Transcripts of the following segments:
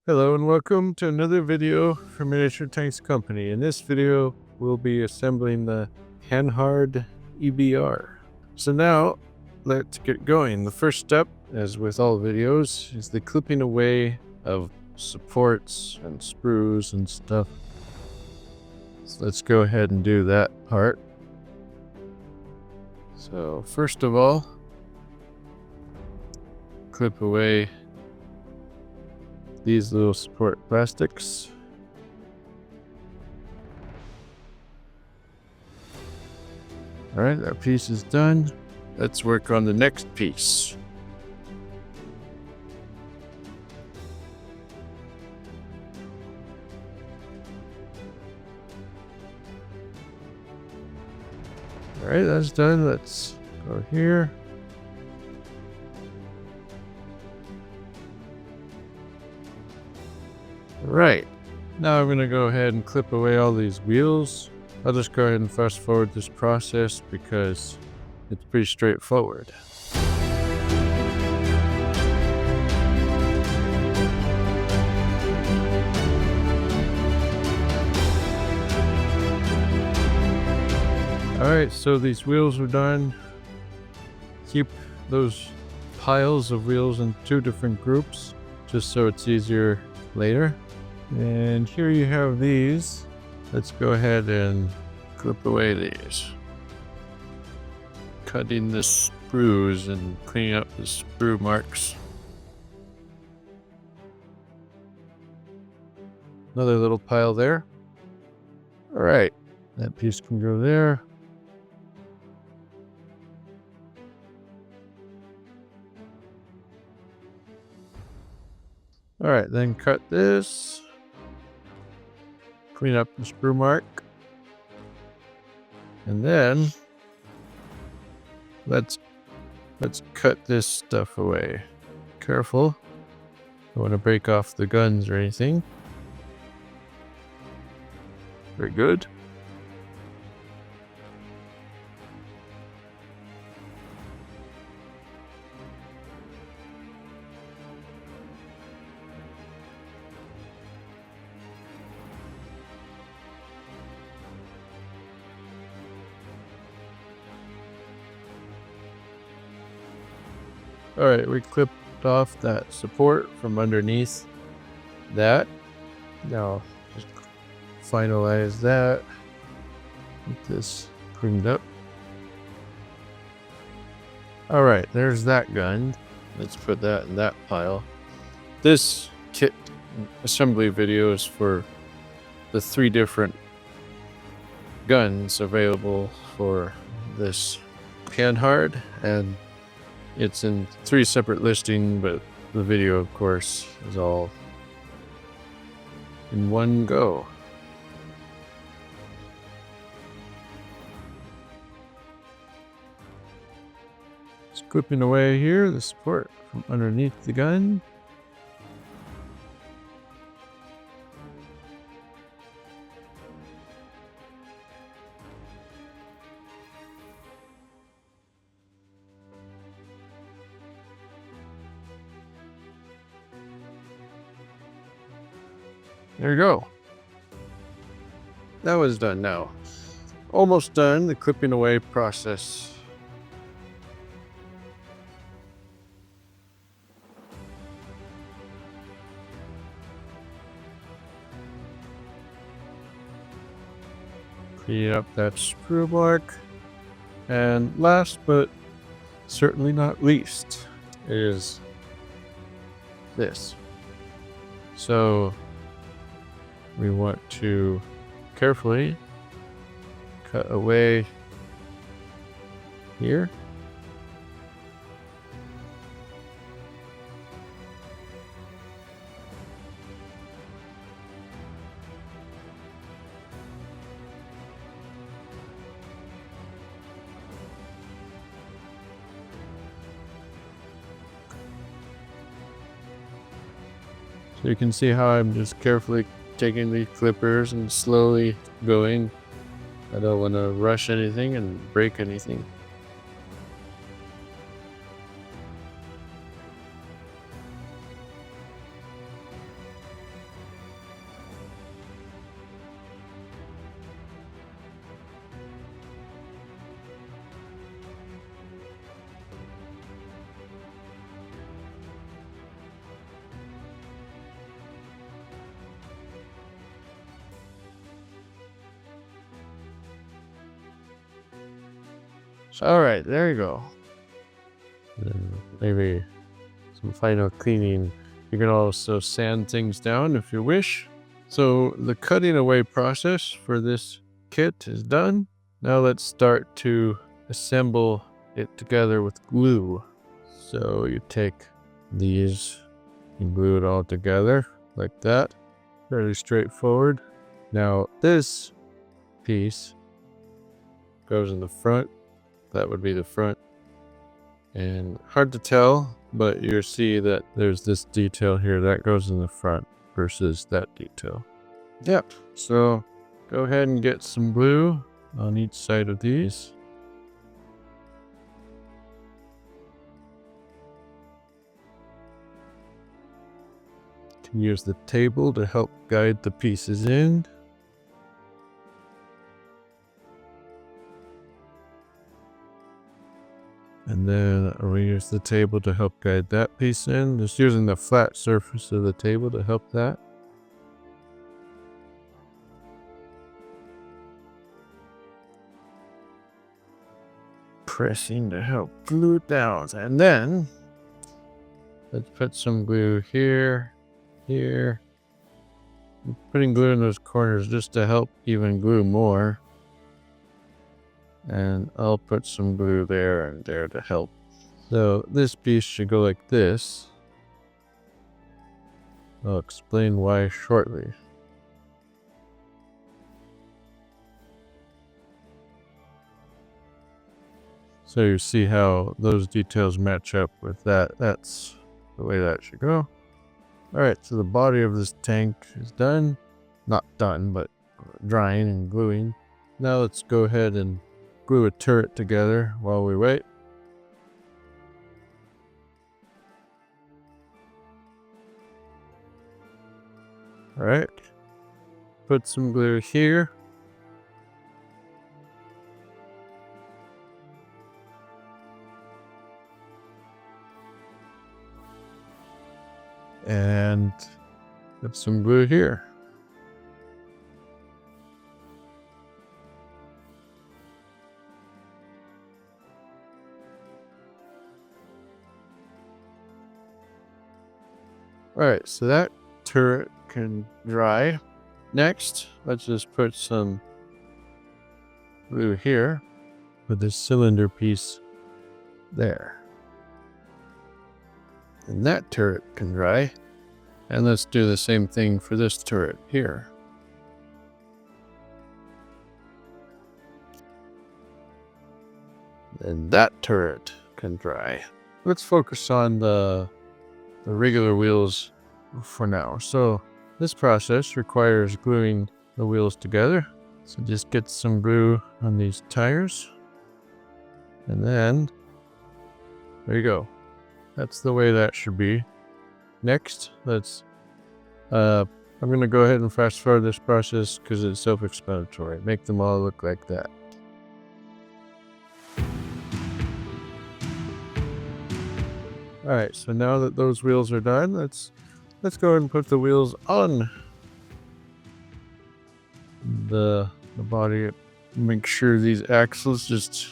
Hello and welcome to another video from Miniature Tanks Company. In this video, we'll be assembling the Panhard EBR. So now, let's get going. The first step, as with all videos, is the clipping away of supports and sprues and stuff. So let's go ahead and do that part. So first of all, clip away these little support plastics. All right, that piece is done. Let's work on the next piece. All right, that's done. Let's go here. Right, now I'm going to go ahead and clip away all these wheels. I'll just go ahead and fast forward this process because it's pretty straightforward. Alright, so these wheels are done. Keep those piles of wheels in two different groups just so it's easier later. And here you have these. Let's go ahead and clip away these. Cutting the sprues and cleaning up the sprue marks. Another little pile there. Alright, that piece can go there. Alright, then cut this. Clean up the sprue mark. And then let's cut this stuff away. Careful. Don't want to break off the guns or anything. Very good. Alright, we clipped off that support from underneath that. Now, just finalize that. Get this cleaned up. Alright, there's that gun. Let's put that in that pile. This kit assembly video is for the 3 different guns available for this Panhard, and it's in 3 separate listings, but the video, of course, is all in one go. Just clipping away here the support from underneath the gun. There you go. That was done now. Almost done the clipping away process. Clean up that sprue mark. And last but certainly not least is this. So we want to carefully cut away here. So you can see how I'm just carefully taking the clippers and slowly going. I don't want to rush anything and break anything. All right, there you go. And maybe some final cleaning. You can also sand things down if you wish. So the cutting away process for this kit is done. Now let's start to assemble it together with glue. So you take these and glue it all together like that. Fairly straightforward. Now this piece goes in the front. That would be the front. And hard to tell, but you'll see that there's this detail here that goes in the front versus that detail. Yep. So go ahead and get some glue on each side of these. You can use the table to help guide the pieces in. And then we use the table to help guide that piece in. Just using the flat surface of the table to help that. Pressing to help glue it down. And then let's put some glue here, here. I'm putting glue in those corners just to help even glue more. And I'll put some glue there and there to help. So this piece should go like this. I'll explain why shortly. So you see how those details match up with that. That's the way that should go. All right, so the body of this tank is done. Not done, but drying and gluing. Now let's go ahead and glue a turret together while we wait. All right, put some glue here. And put some glue here. All right, so that turret can dry. Next, let's just put some glue here with this cylinder piece there. And that turret can dry. And let's do the same thing for this turret here. And that turret can dry. Let's focus on the regular wheels for now. So this process requires gluing the wheels together. So just get some glue on these tires. And then, there you go. That's the way that should be. Next, let's, I'm going to go ahead and fast forward this process because it's self-explanatory. Make them all look like that. All right, so now that those wheels are done, let's go ahead and put the wheels on the body. Make sure these axles just...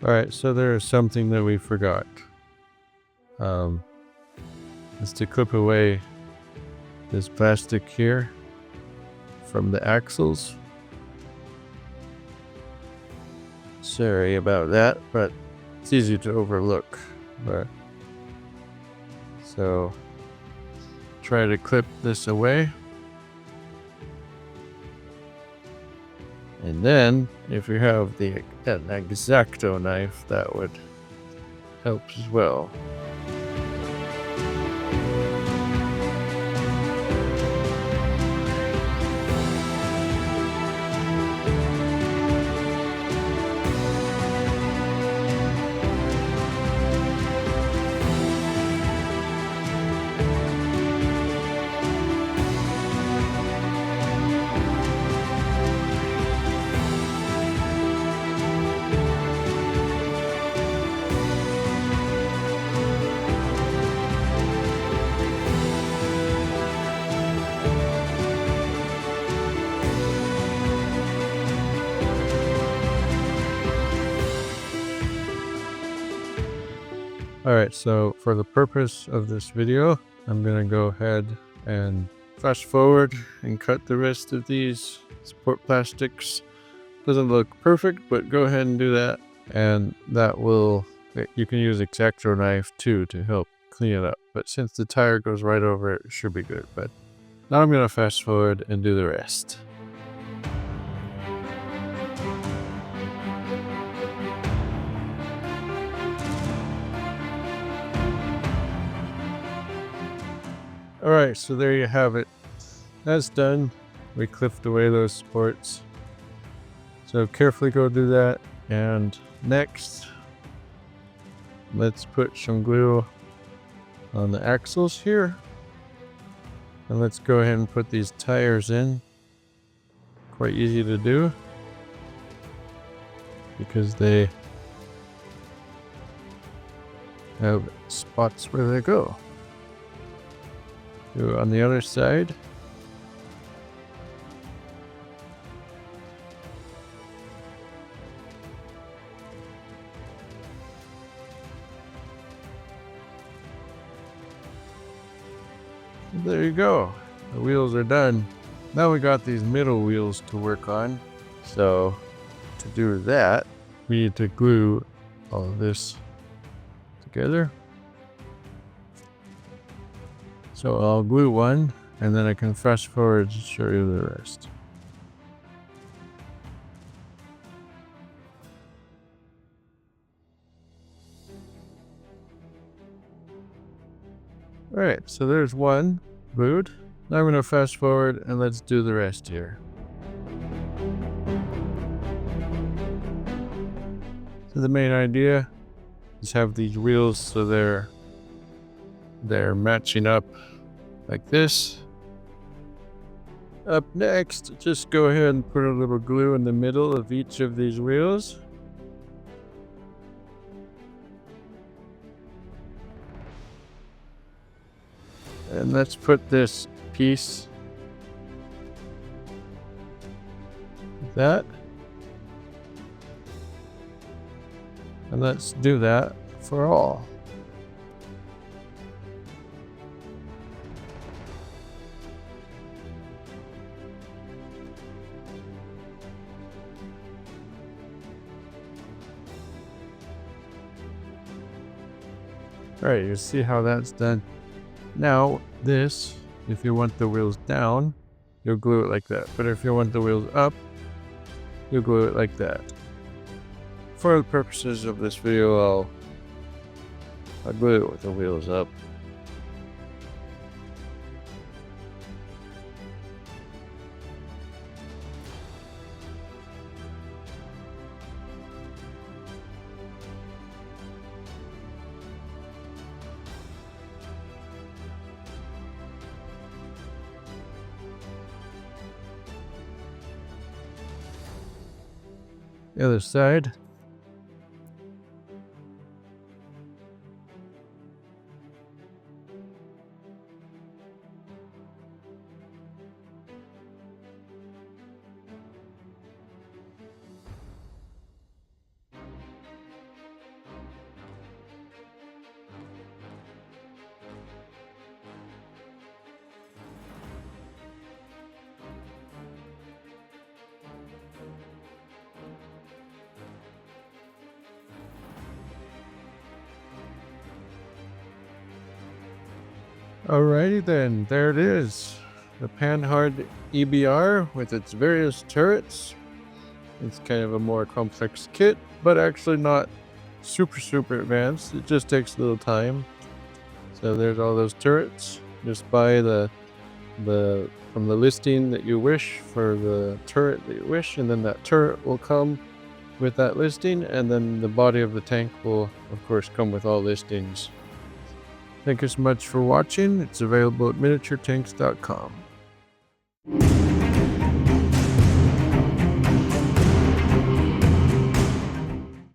All right, so there is something that we forgot. Is to clip away this plastic here from the axles. Sorry about that, but it's easy to overlook. But so try to clip this away. And then if you have an X-Acto knife, that would help as well. Alright, so for the purpose of this video, I'm gonna go ahead and fast forward and cut the rest of these support plastics. Doesn't look perfect, but go ahead and do that. And that will, you can use X-Acto knife too to help clean it up. But since the tire goes right over it, it should be good. But now I'm gonna fast forward and do the rest. Alright, so there you have it. That's done. We clipped away those supports. So carefully go do that. And next, let's put some glue on the axles here. And let's go ahead and put these tires in. Quite easy to do, because they have spots where they go. Do it on the other side. There you go. The wheels are done. Now we got these middle wheels to work on. So to do that, we need to glue all of this together. So I'll glue one, and then I can fast forward to show you the rest. Alright, so there's one glued. Now I'm going to fast forward and let's do the rest here. So the main idea is have these wheels so they're matching up like this. Up next, just go ahead and put a little glue in the middle of each of these wheels. And let's put this piece like that. And let's do that for all. Alright, you see how that's done. Now, this, if you want the wheels down, you'll glue it like that. But if you want the wheels up, you'll glue it like that. For the purposes of this video, I'll glue it with the wheels up. The other side. Alrighty then, there it is. The Panhard EBR with its various turrets. It's kind of a more complex kit, but actually not super advanced. It just takes a little time. So there's all those turrets. Just buy from the listing that you wish for the turret that you wish, and then that turret will come with that listing, and then the body of the tank will of course come with all listings. Thank you so much for watching. It's available at miniaturetanks.com.